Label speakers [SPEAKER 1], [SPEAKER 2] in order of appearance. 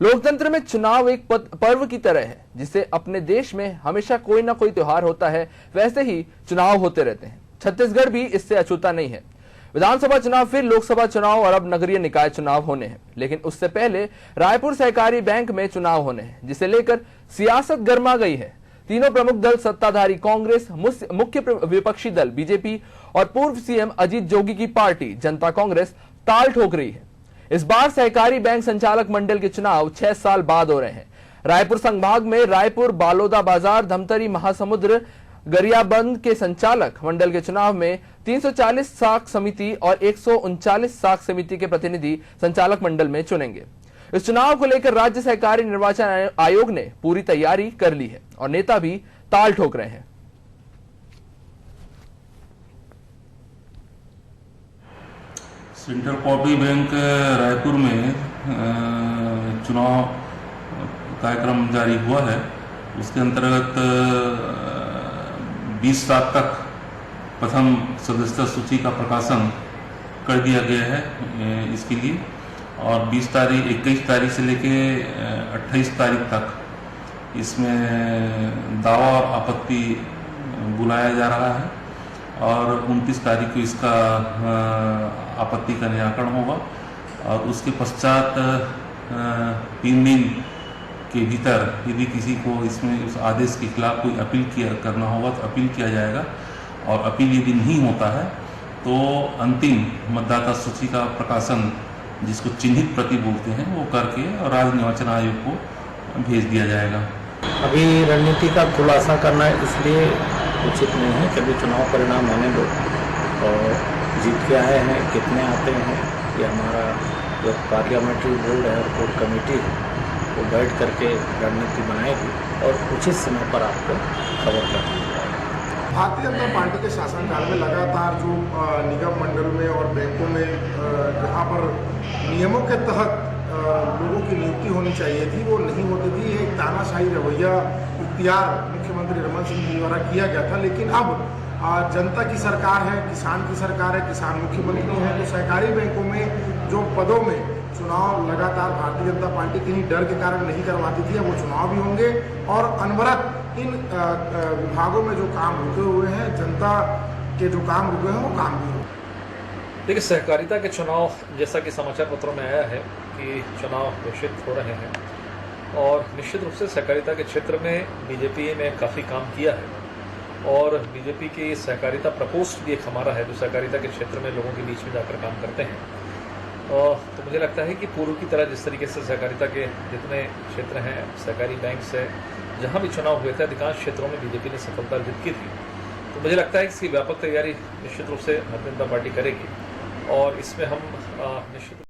[SPEAKER 1] लोकतंत्र में चुनाव एक पर्व की तरह है। जिसे अपने देश में हमेशा कोई ना कोई त्योहार होता है, वैसे ही चुनाव होते रहते हैं। छत्तीसगढ़ भी इससे अछूता नहीं है। विधानसभा चुनाव, फिर लोकसभा चुनाव और अब नगरीय निकाय चुनाव होने हैं। लेकिन उससे पहले रायपुर सहकारी बैंक में चुनाव होने हैं, जिसे लेकर सियासत गर्मा गई है। तीनों प्रमुख दल सत्ताधारी कांग्रेस, मुख्य विपक्षी दल बीजेपी और पूर्व सीएम अजीत जोगी की पार्टी जनता कांग्रेस ताल ठोक रही है। इस बार सहकारी बैंक संचालक मंडल के चुनाव 6 साल बाद हो रहे हैं। रायपुर संभाग में रायपुर, बालोदा बाजार, धमतरी, महासमुंद, गरियाबंद के संचालक मंडल के चुनाव में 340 साख समिति और 139 साख समिति के प्रतिनिधि संचालक मंडल में चुनेंगे। इस चुनाव को लेकर राज्य सहकारी निर्वाचन आयोग ने पूरी तैयारी कर ली है और नेता भी ताल ठोक रहे हैं।
[SPEAKER 2] सेंट्रल कोऑपरेटिव बैंक रायपुर में चुनाव कार्यक्रम जारी हुआ है। उसके अंतर्गत 20 तारीख तक प्रथम सदस्यता सूची का प्रकाशन कर दिया गया है इसके लिए, और 21 तारीख से लेके 28 तारीख तक इसमें दावा और आपत्ति बुलाया जा रहा है और 29 तारीख को इसका आपत्ति का निराकरण होगा। और उसके पश्चात 3 दिन के भीतर यदि किसी को इसमें उस आदेश के खिलाफ कोई अपील करना होगा तो अपील किया जाएगा, और अपील यदि नहीं होता है तो अंतिम मतदाता सूची का प्रकाशन, जिसको चिन्हित प्रति बोलते हैं, वो करके और राज्य निर्वाचन आयोग को भेज दिया जाएगा।
[SPEAKER 3] अभी रणनीति का खुलासा करना इसलिए उचित नहीं है कि अभी चुनाव परिणाम आने दो और जीत के आए हैं, कितने आते हैं, ये हमारा जो पार्लियामेंट्री बोर्ड है और कोर कमेटी है वो बैठ करके रणनीति बनाएगी और उचित समय पर आपको खबर कर दी जाएगी।
[SPEAKER 4] भारतीय जनता पार्टी के शासनकाल में लगातार जो निगम मंडल में और बैंकों में जहाँ पर नियमों के तहत लोगों की नियुक्ति होनी चाहिए थी वो नहीं होती थी। एक तानाशाही रवैया इख्तियार मुख्यमंत्री रमन सिंह जी द्वारा किया गया था। लेकिन अब जनता की सरकार है, किसान की सरकार है, किसान मुख्यमंत्री हैं, तो सहकारी बैंकों में जो पदों में चुनाव लगातार भारतीय जनता पार्टी किन्हीं डर के कारण नहीं करवाती थी, वो चुनाव भी होंगे और अनवरत इन विभागों में जो काम रुके हुए हैं, जनता के जो काम रुके हैं वो काम भी होंगे।
[SPEAKER 5] देखिए, सहकारिता के चुनाव, जैसा कि समाचार पत्रों में आया है कि चुनाव घोषित हो रहे हैं और निश्चित रूप से सहकारिता के क्षेत्र में बीजेपी ने काफ़ी काम किया है और बीजेपी की सहकारिता प्रकोष्ठ भी एक हमारा है जो सहकारिता के क्षेत्र में लोगों के बीच में जाकर काम करते हैं। तो मुझे लगता है कि पूर्व की तरह जिस तरीके से सहकारिता के जितने क्षेत्र हैं, सहकारी बैंक से जहाँ भी चुनाव हुए थे, अधिकांश क्षेत्रों में बीजेपी ने सफलता अर्जित की थी। तो मुझे लगता है कि इसकी व्यापक तैयारी निश्चित रूप से भारतीय जनता पार्टी करेगी और इसमें हम निश्चित